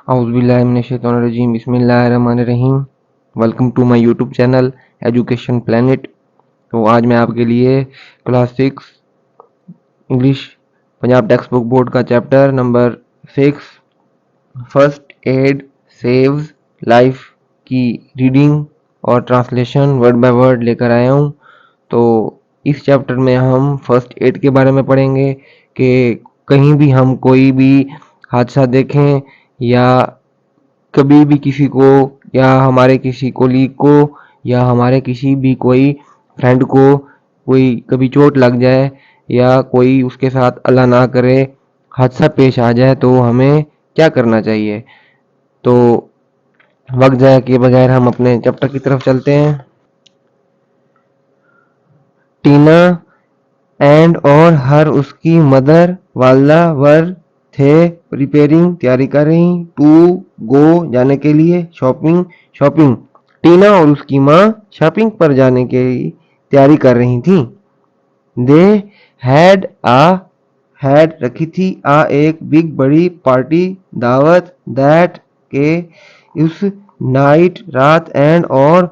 اعوذ باللہ من الشیطان الرجیم، بسم اللہ الرحمن الرحیم۔ Welcome to my YouTube channel education plant. تو آج میں آپ کے لیے class 6 English Punjab text book board کا chapter number 6 first aid saves life کی ریڈنگ اور ٹرانسلیشن ورڈ بائی ورڈ لے کر آیا ہوں۔ تو اس چیپٹر میں ہم فرسٹ ایڈ کے بارے میں پڑھیں گے کہ کہیں بھی ہم کوئی بھی حادثہ دیکھیں یا کبھی بھی کسی کو یا ہمارے کسی کولیگ کو یا ہمارے کسی بھی کوئی فرینڈ کو کوئی کبھی چوٹ لگ جائے یا کوئی اس کے ساتھ اللہ نہ کرے حادثہ پیش آ جائے تو ہمیں کیا کرنا چاہیے۔ تو وقت ضائع کیے بغیر ہم اپنے چیپٹر کی طرف چلتے ہیں۔ ٹینا اینڈ اور ہر اس کی مدر والدہ ور تھے پریپیرنگ تیاری کر رہی ٹو گو جانے کے لیے شاپنگ ٹینا اور اس کی ماں شاپنگ پر جانے کی تیاری کر رہی تھیں۔ دے ہیڈ رکھی تھی ایک بگ بڑی پارٹی دعوت دیٹ کے اس نائٹ رات اینڈ اور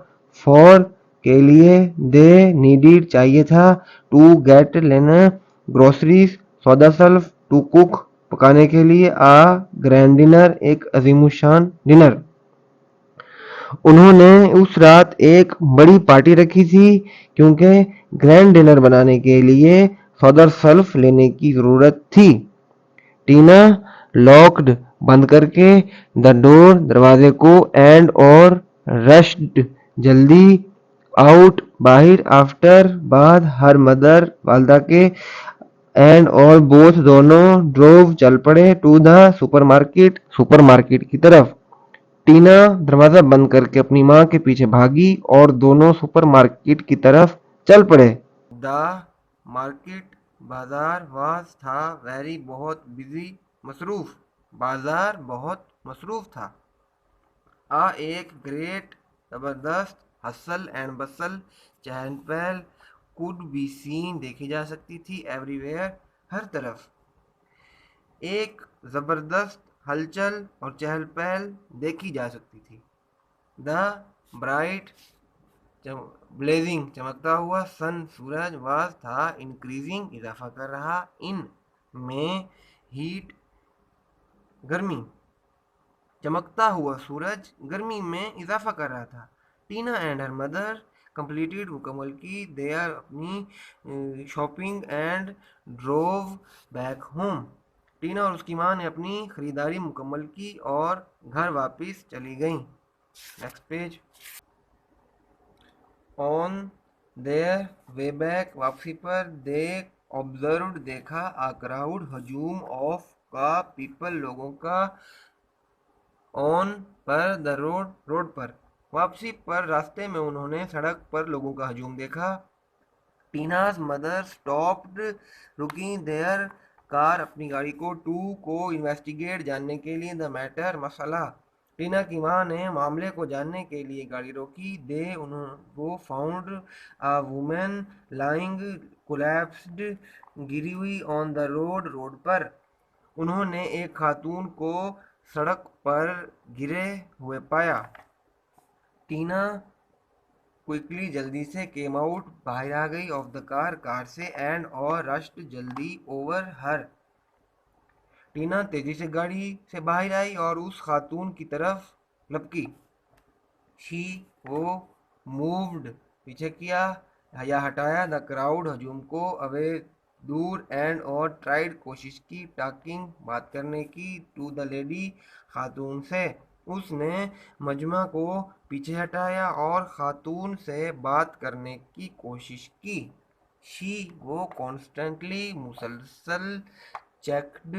فور کے لیے دے نیڈیڈ چاہیے تھا ٹو گیٹ لینا گروسریز سودا سلف ٹو کوک پکانے کے لیے گرینڈ ڈنر ایک عظیم الشان ڈنر۔ انہوں نے اس رات ایک بڑی پارٹی رکھی تھی کیونکہ گرینڈ ڈنر بنانے کے لیے سودا سلف لینے کی ضرورت تھی۔ ٹینا لاکڈ بند کر کے دا ڈور دروازے کو اینڈ اور رشڈ جلدی آؤٹ باہر آفٹر بعد ہر مدر والدہ کے اینڈ اور بوتھ دونوں ڈروو چل پڑے ٹو دا سپر مارکیٹ کی طرف۔ ٹینا دروازہ بند کر کے اپنی ماں کے پیچھے بھاگی اور دونوں سپر مارکیٹ کی طرف چل پڑے۔ دا مارکیٹ بازار واز تھا ویری بہت بزی مصروف، بازار بہت مصروف تھا۔ ایک گریٹ زبردست ہسل اینڈ بسل چہل پہل could be seen دیکھی جا سکتی تھی ایوری ویئر ہر طرف۔ ایک زبردست ہلچل اور چہل پہل دیکھی جا سکتی تھی۔ دا برائٹ بلیزنگ چمکتا ہوا سن سورج واز تھا انکریزنگ اضافہ کر رہا ان میں ہیٹ گرمی، چمکتا ہوا سورج گرمی میں اضافہ کر رہا تھا۔ Tina and her mother completed مکمل کی دیئر اپنی shopping and drove back home. Tina اور اس کی ماں نے اپنی خریداری مکمل کی اور گھر واپس چلی گئیں۔ Next page. On their way back واپسی پر دے آبزروڈ دیکھا کراؤڈ ہجوم آف کا پیپل لوگوں کا آن پر دا روڈ پر واپسی پر راستے میں انہوں نے سڑک پر لوگوں کا ہجوم دیکھا۔ ٹیناز مدر سٹاپڈ رکی دیئر کار اپنی گاڑی کو ٹو کو انویسٹیگیٹ جاننے کے لیے دا میٹر مسئلہ۔ ٹینا کی ماں نے معاملے کو جاننے کے لیے گاڑی روکی۔ وہ فاؤنڈ وومن لائنگ کولیپسڈ گری ہوئی آن دا روڈ پر۔ انہوں نے ایک خاتون کو سڑک پر گرے ہوئے پایا۔ ٹینا کوئکلی جلدی سے کیم آؤٹ باہر آ گئی آف دا کار سے اینڈ اور رشڈ جلدی اوور ہر۔ ٹینا تیزی سے گاڑی سے باہر آئی اور اس خاتون کی طرف لپکی۔ شی وہ مووڈ پیچھے کیا یا ہٹایا دا کراؤڈ ہجوم کو اوے دور اینڈ اور ٹرائیڈ کوشش کی ٹاکنگ بات کرنے کی ٹو دا لیڈی خاتون سے۔ اس نے مجمع کو پیچھے ہٹایا اور خاتون سے بات کرنے کی کوشش کی۔ شی وہ کانسٹنٹلی مسلسل چیکڈ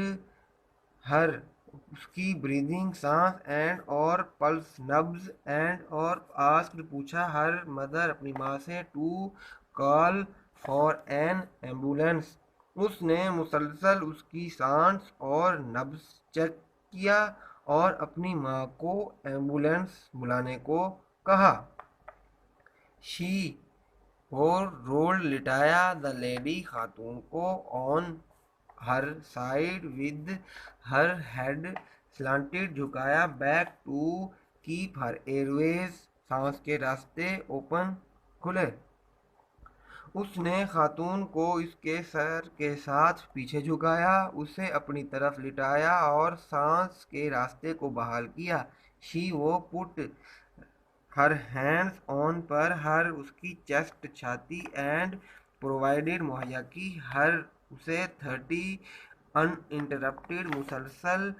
ہر اس کی بریدنگ سانس اینڈ اور پلس نبض اینڈ اور آسکڈ پوچھا ہر مدر اپنی ماں سے to call for an ambulance. اس نے مسلسل اس کی سانس اور نبض چیک کیا اور اپنی ماں کو ایمبولینس بلانے کو کہا۔ شی وہ رولڈ لٹایا دا لیڈی خاتون کو on her side with her head slanted جھکایا, back to keep her airways سانس کے راستے open کھلے. اس نے خاتون کو اس کے سر کے ساتھ پیچھے جھکایا, اسے اپنی طرف لٹایا اور سانس کے راستے کو بحال کیا. she وہ put her hands on پر ہر اس کی چیسٹ چھاتی اینڈ پرووائڈیڈ مہیا کی ہر اسے 30 uninterrupted مسلسل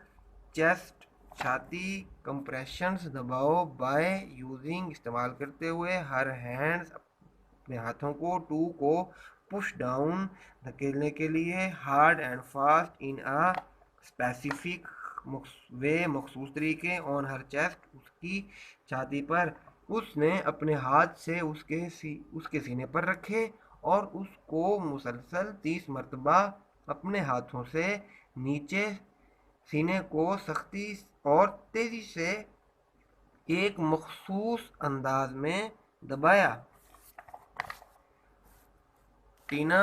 چیسٹ چھاتی کمپریشنز دباؤ بائی یوزنگ استعمال کرتے ہوئے ہر ہینڈز اپنے ہاتھوں کو ٹو کو پش ڈاؤن دھکیلنے کے لیے hard and fast in a specific way مخصوص طریقے آن ہر چیسٹ اس کی چھاتی پر. اس نے اپنے ہاتھ سے اس کے سینے پر رکھے اور اس کو مسلسل 30 مرتبہ اپنے ہاتھوں سے نیچے سینے کو سختی اور تیزی سے ایک مخصوص انداز میں دبایا. ٹینا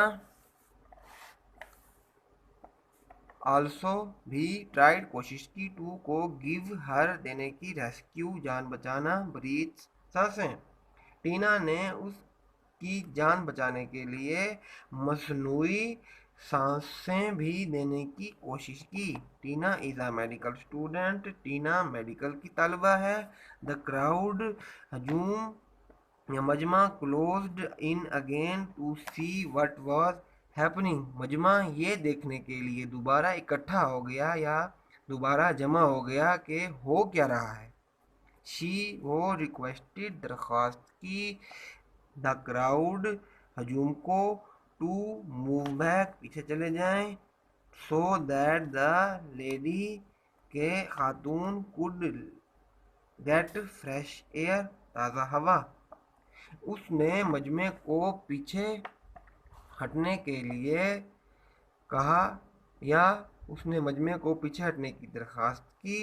آلسو بھی ٹرائیڈ کوشش کی ٹو کو گیو ہر دینے کی ریسکیو جان بچانا بریتھ سانسیں. ٹینا نے اس کی جان بچانے کے لیے مصنوعی سانسیں بھی دینے کی کوشش کی. Tina is a medical student. Tina medical کی طالبہ ہے. دا کراؤڈ ہجوم یا مجمع closed in again to see what was happening. مجمع یہ دیکھنے کے لیے دوبارہ اکٹھا ہو گیا یا دوبارہ جمع ہو گیا کہ ہو کیا رہا ہے. شی وہ ریکویسٹڈ درخواست کی دا کراؤڈ ہجوم کو ٹو موو بیک پیچھے چلے جائیں سو دیٹ دا لیڈی کہ خاتون کوڈ گیٹ فریش ایئر تازہ ہوا. اس نے مجمع کو پیچھے ہٹنے کے لیے کہا یا اس نے مجمع کو پیچھے ہٹنے کی درخواست کی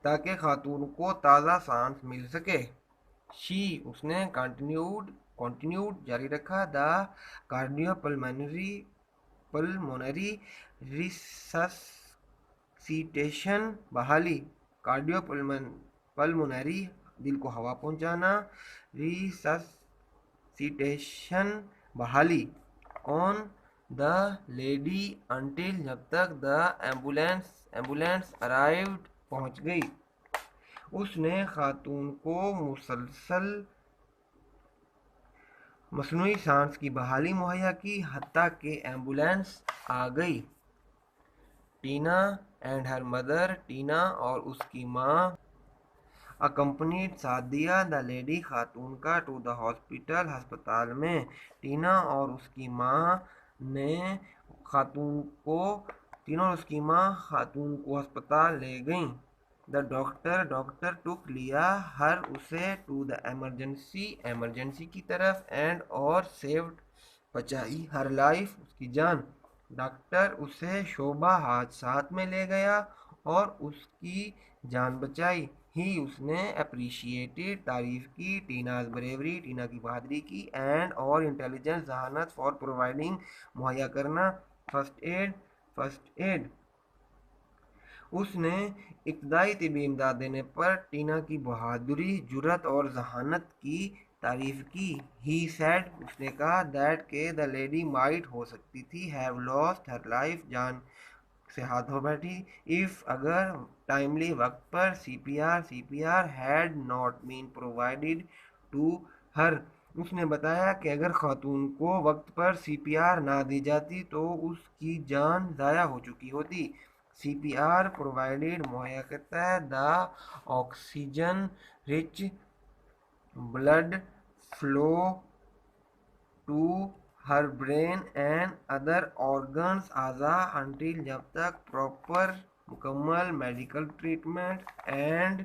تاکہ خاتون کو تازہ سانس مل سکے. شی اس نے کنٹینیوڈ جاری رکھا دا کارڈیو پلمونری ریسسیٹیشن بحالی. کارڈیو پلمونری دل کو ہوا پہنچانا, ریسسیٹیشن بحالی آن دا لیڈی انٹل جب تک دا ایمبولینس ارائیوڈ پہنچ گئی. اس نے خاتون کو مسلسل مصنوعی سانس کی بحالی مہیا کی حتیٰ کہ ایمبولینس آ گئی. Tina and her mother Tina اور اس کی ماں اکمپنیڈ ساتھ دیا دا لیڈی خاتون کا ٹو دا ہاسپٹل ہسپتال میں. ٹینا اور اس کی ماں خاتون کو ہسپتال لے گئیں. دا ڈاکٹر ٹک لیا ہر اسے ٹو دا ایمرجنسی کی طرف اینڈ اور سیوڈ بچائی ہر لائف اس کی جان. ڈاکٹر اسے شعبہ حادثات میں لے گیا اور اس کی جان بچائی. ہی اس نے اپریشیٹڈ تعریف کی ٹیناز بریوری ٹینا کی بہادری کی اینڈ اور انٹیلیجنس ذہانت فار پرووائڈنگ مہیا کرنا فرسٹ ایڈ. اس نے ابتدائی طبی امداد دینے پر ٹینا کی بہادری جرات اور ذہانت کی تعریف کی. ہی سیڈ اس نے کہا دیٹ کہ دا لیڈی مائٹ ہو سکتی تھی ہیو لاسٹ ہر لائف جان سے ہاتھ دھو بیٹھی اف اگر ٹائملی وقت پر C P R had not been provided to her. اس نے بتایا کہ اگر خاتون کو وقت پر سی پی آر نہ دی جاتی تو اس کی جان ضائع ہو چکی ہوتی. سی پی آر پرووائڈیڈ مہیا کرتا ہے the oxygen rich blood flow to her brain and other organs اعضاء انٹل جب تک پراپر مکمل medical treatment and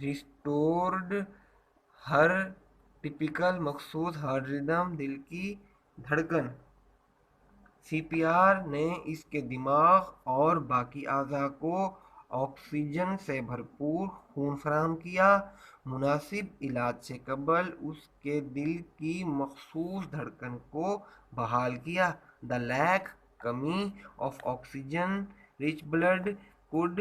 restored her typical مخصوص ہارٹ ردم دل کی دھڑکن. سی پی آر نے اس کے دماغ اور باقی اعضاء کو آکسیجن سے بھرپور خون فراہم کیا. مناسب علاج سے قبل اس کے دل کی مخصوص دھڑکن کو بحال کیا. دا لیک کمی of oxygen rich blood caused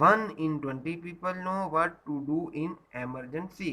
1 in 20 people know what to do in emergency।